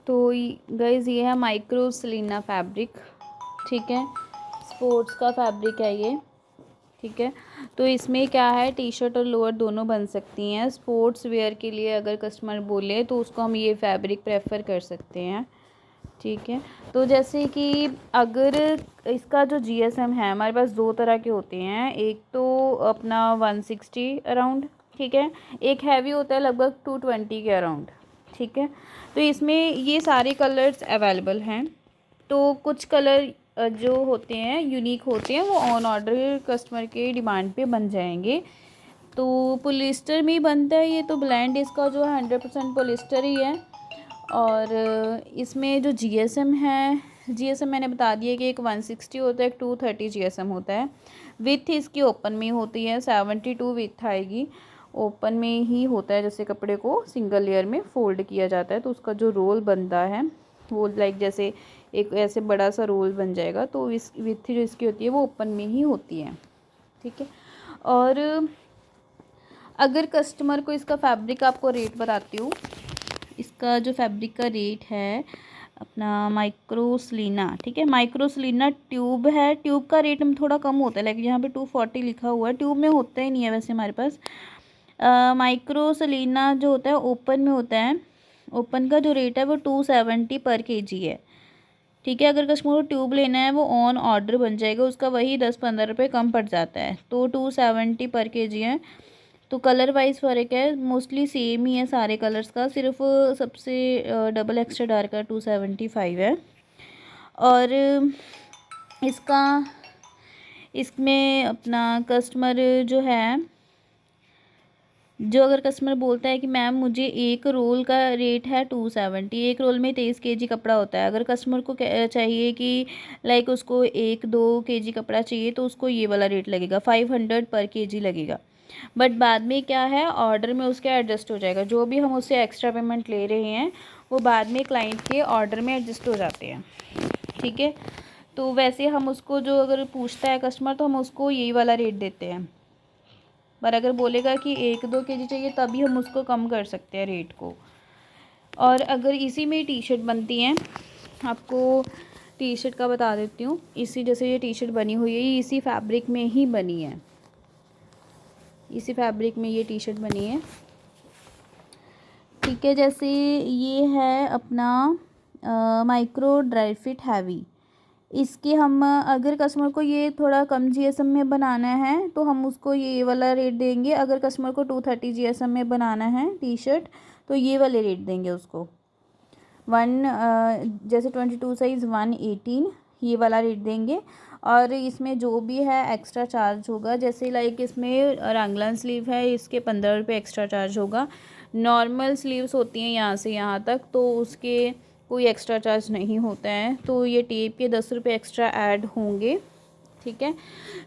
तो गाइस ये है माइक्रो सलीना फैब्रिक, ठीक है, स्पोर्ट्स का फैब्रिक है ये, ठीक है। तो इसमें क्या है, टी शर्ट और लोअर दोनों बन सकती हैं। स्पोर्ट्स वेयर के लिए अगर कस्टमर बोले तो उसको हम ये फैब्रिक प्रेफर कर सकते हैं, ठीक है। तो जैसे कि अगर इसका जो जीएसएम है, हमारे पास दो तरह के होते हैं, एक तो अपना 160 अराउंड, ठीक है, एक हैवी होता है लगभग 220 के अराउंड, ठीक है। तो इसमें ये सारे कलर्स अवेलेबल हैं। तो कुछ कलर जो होते हैं यूनिक होते हैं, वो ऑन ऑर्डर कस्टमर के डिमांड पे बन जाएंगे। तो पॉलिस्टर में ही बनता है ये, तो ब्लेंड इसका जो है 100% पॉलिस्टर ही है। और इसमें जो जीएसएम है, जीएसएम मैंने बता दिया कि एक 160 होता है, एक 230 जीएसएम होता है। विथ इसकी ओपन में होती है, 72 विथ आएगी, ओपन में ही होता है। जैसे कपड़े को सिंगल लेयर में फोल्ड किया जाता है तो उसका जो रोल बनता है वो लाइक जैसे एक ऐसे बड़ा सा रोल बन जाएगा, तो इस विथ जो इसकी होती है वो ओपन में ही होती है, ठीक है। और अगर कस्टमर को इसका फैब्रिक आपको रेट बताती हूँ, इसका जो फैब्रिक का रेट है अपना माइक्रो सलीना, ठीक है, माइक्रो सलीना ट्यूब है। ट्यूब का रेट में थोड़ा कम होता है, लाइक यहाँ पे 240 लिखा हुआ है, ट्यूब में होता ही नहीं है वैसे हमारे पास। माइक्रो सलीना जो होता है ओपन में होता है, ओपन का जो रेट है वो 270 पर केजी है, ठीक है। अगर कस्टमर को ट्यूब लेना है वो ऑन ऑर्डर बन जाएगा, उसका वही 10-15 रुपये कम पड़ जाता है, तो 270 पर केजी है। तो कलर वाइज फ़र्क है, मोस्टली सेम ही है सारे कलर्स का, सिर्फ सबसे डबल एक्स्ट्रा डार्क का 275 है। और इसका इसमें अपना कस्टमर जो है, जो अगर कस्टमर बोलता है कि मैम मुझे एक रोल का रेट है 270, एक रोल में 23 केजी कपड़ा होता है, अगर कस्टमर को चाहिए कि लाइक उसको 1-2 केजी कपड़ा चाहिए तो उसको ये वाला रेट लगेगा, 500 पर केजी लगेगा। बट बाद में क्या है, ऑर्डर में उसके एडजस्ट हो जाएगा, जो भी हम उससे एक्स्ट्रा पेमेंट ले रहे हैं वो बाद में क्लाइंट के ऑर्डर में एडजस्ट हो जाते हैं, ठीक है। तो वैसे हम उसको जो अगर पूछता है कस्टमर तो हम उसको यही वाला रेट देते हैं, पर अगर बोलेगा कि 1-2 केजी चाहिए तभी हम उसको कम कर सकते हैं रेट को। और अगर इसी में टी शर्ट बनती हैं, आपको टी शर्ट का बता देती हूँ, इसी जैसे ये टी शर्ट बनी हुई है, ये इसी फैब्रिक में ही बनी है, इसी फैब्रिक में ये टी शर्ट बनी है, ठीक है। जैसे ये है अपना माइक्रो ड्राई फिट हैवी, इसके हम अगर कस्टमर को ये थोड़ा कम जीएसएम में बनाना है तो हम उसको ये वाला रेट देंगे। अगर कस्टमर को 230 जीएसएम में बनाना है टी शर्ट तो ये वाले रेट देंगे उसको। जैसे 22 साइज़ 118 ये वाला रेट देंगे। और इसमें जो भी है एक्स्ट्रा चार्ज होगा, जैसे लाइक इसमें रंगलान स्लीव है, इसके 15 रुपये एक्स्ट्रा चार्ज होगा। नॉर्मल स्लीव्स होती हैं यहाँ से यहाँ तक, तो उसके कोई एक्स्ट्रा चार्ज नहीं होता है, तो ये टेप के 10 रुपये एक्स्ट्रा ऐड होंगे, ठीक है।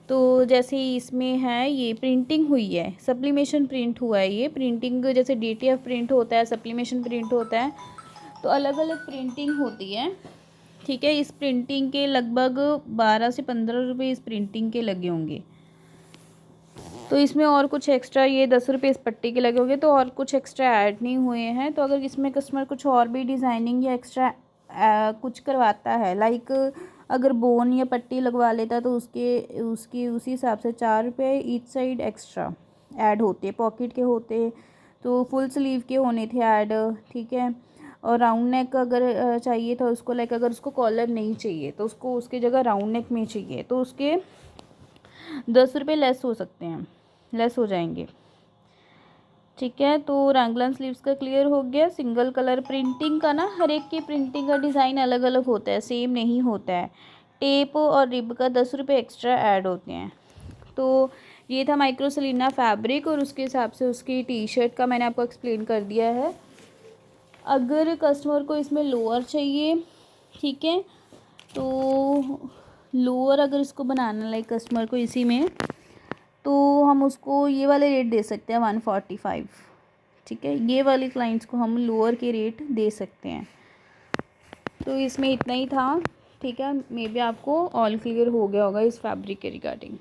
तो जैसे इसमें है ये प्रिंटिंग हुई है, सप्लीमेशन प्रिंट हुआ है, ये प्रिंटिंग जैसे डीटीएफ प्रिंट होता है, सप्लीमेशन प्रिंट होता है, तो अलग अलग प्रिंटिंग होती है, ठीक है। इस प्रिंटिंग के लगभग 12 से 15 रुपये इस प्रिंटिंग के लगे होंगे। तो इसमें और कुछ एक्स्ट्रा ये 10 रुपये इस पट्टी के लगे होंगे, तो और कुछ एक्स्ट्रा ऐड नहीं हुए हैं। तो अगर इसमें कस्टमर कुछ और भी डिज़ाइनिंग या एक्स्ट्रा कुछ करवाता है, लाइक अगर बोन या पट्टी लगवा लेता तो उसकी उसी हिसाब से 4 रुपये ईच साइड एक्स्ट्रा ऐड होते, पॉकेट के होते तो फुल स्लीव के होने थे ऐड, ठीक है। और राउंड नेक अगर चाहिए था उसको, लाइक अगर उसको कॉलर नहीं चाहिए तो उसको उसकी जगह राउंड नेक में चाहिए तो उसके 10 रुपये लेस हो सकते हैं, लेस हो जाएंगे, ठीक है। तो रैंगलन स्लीव्स का क्लियर हो गया। सिंगल कलर प्रिंटिंग का ना, हर एक की प्रिंटिंग का डिज़ाइन अलग अलग होता है, सेम नहीं होता है। टेप और रिब का 10 रुपये एक्स्ट्रा ऐड होते हैं। तो ये था माइक्रो सलीना फैब्रिक, और उसके हिसाब से उसकी टी शर्ट का मैंने आपको एक्सप्लेन कर दिया है। अगर कस्टमर को इसमें लोअर चाहिए, ठीक है, तो लोअर अगर इसको बनाना लाइक कस्टमर को इसी में, तो हम उसको ये वाले रेट दे सकते हैं 145, ठीक है। ये वाली क्लाइंट्स को हम लोअर के रेट दे सकते हैं। तो इसमें इतना ही था, ठीक है। मे बी आपको ऑल क्लियर हो गया होगा इस फैब्रिक के रिगार्डिंग।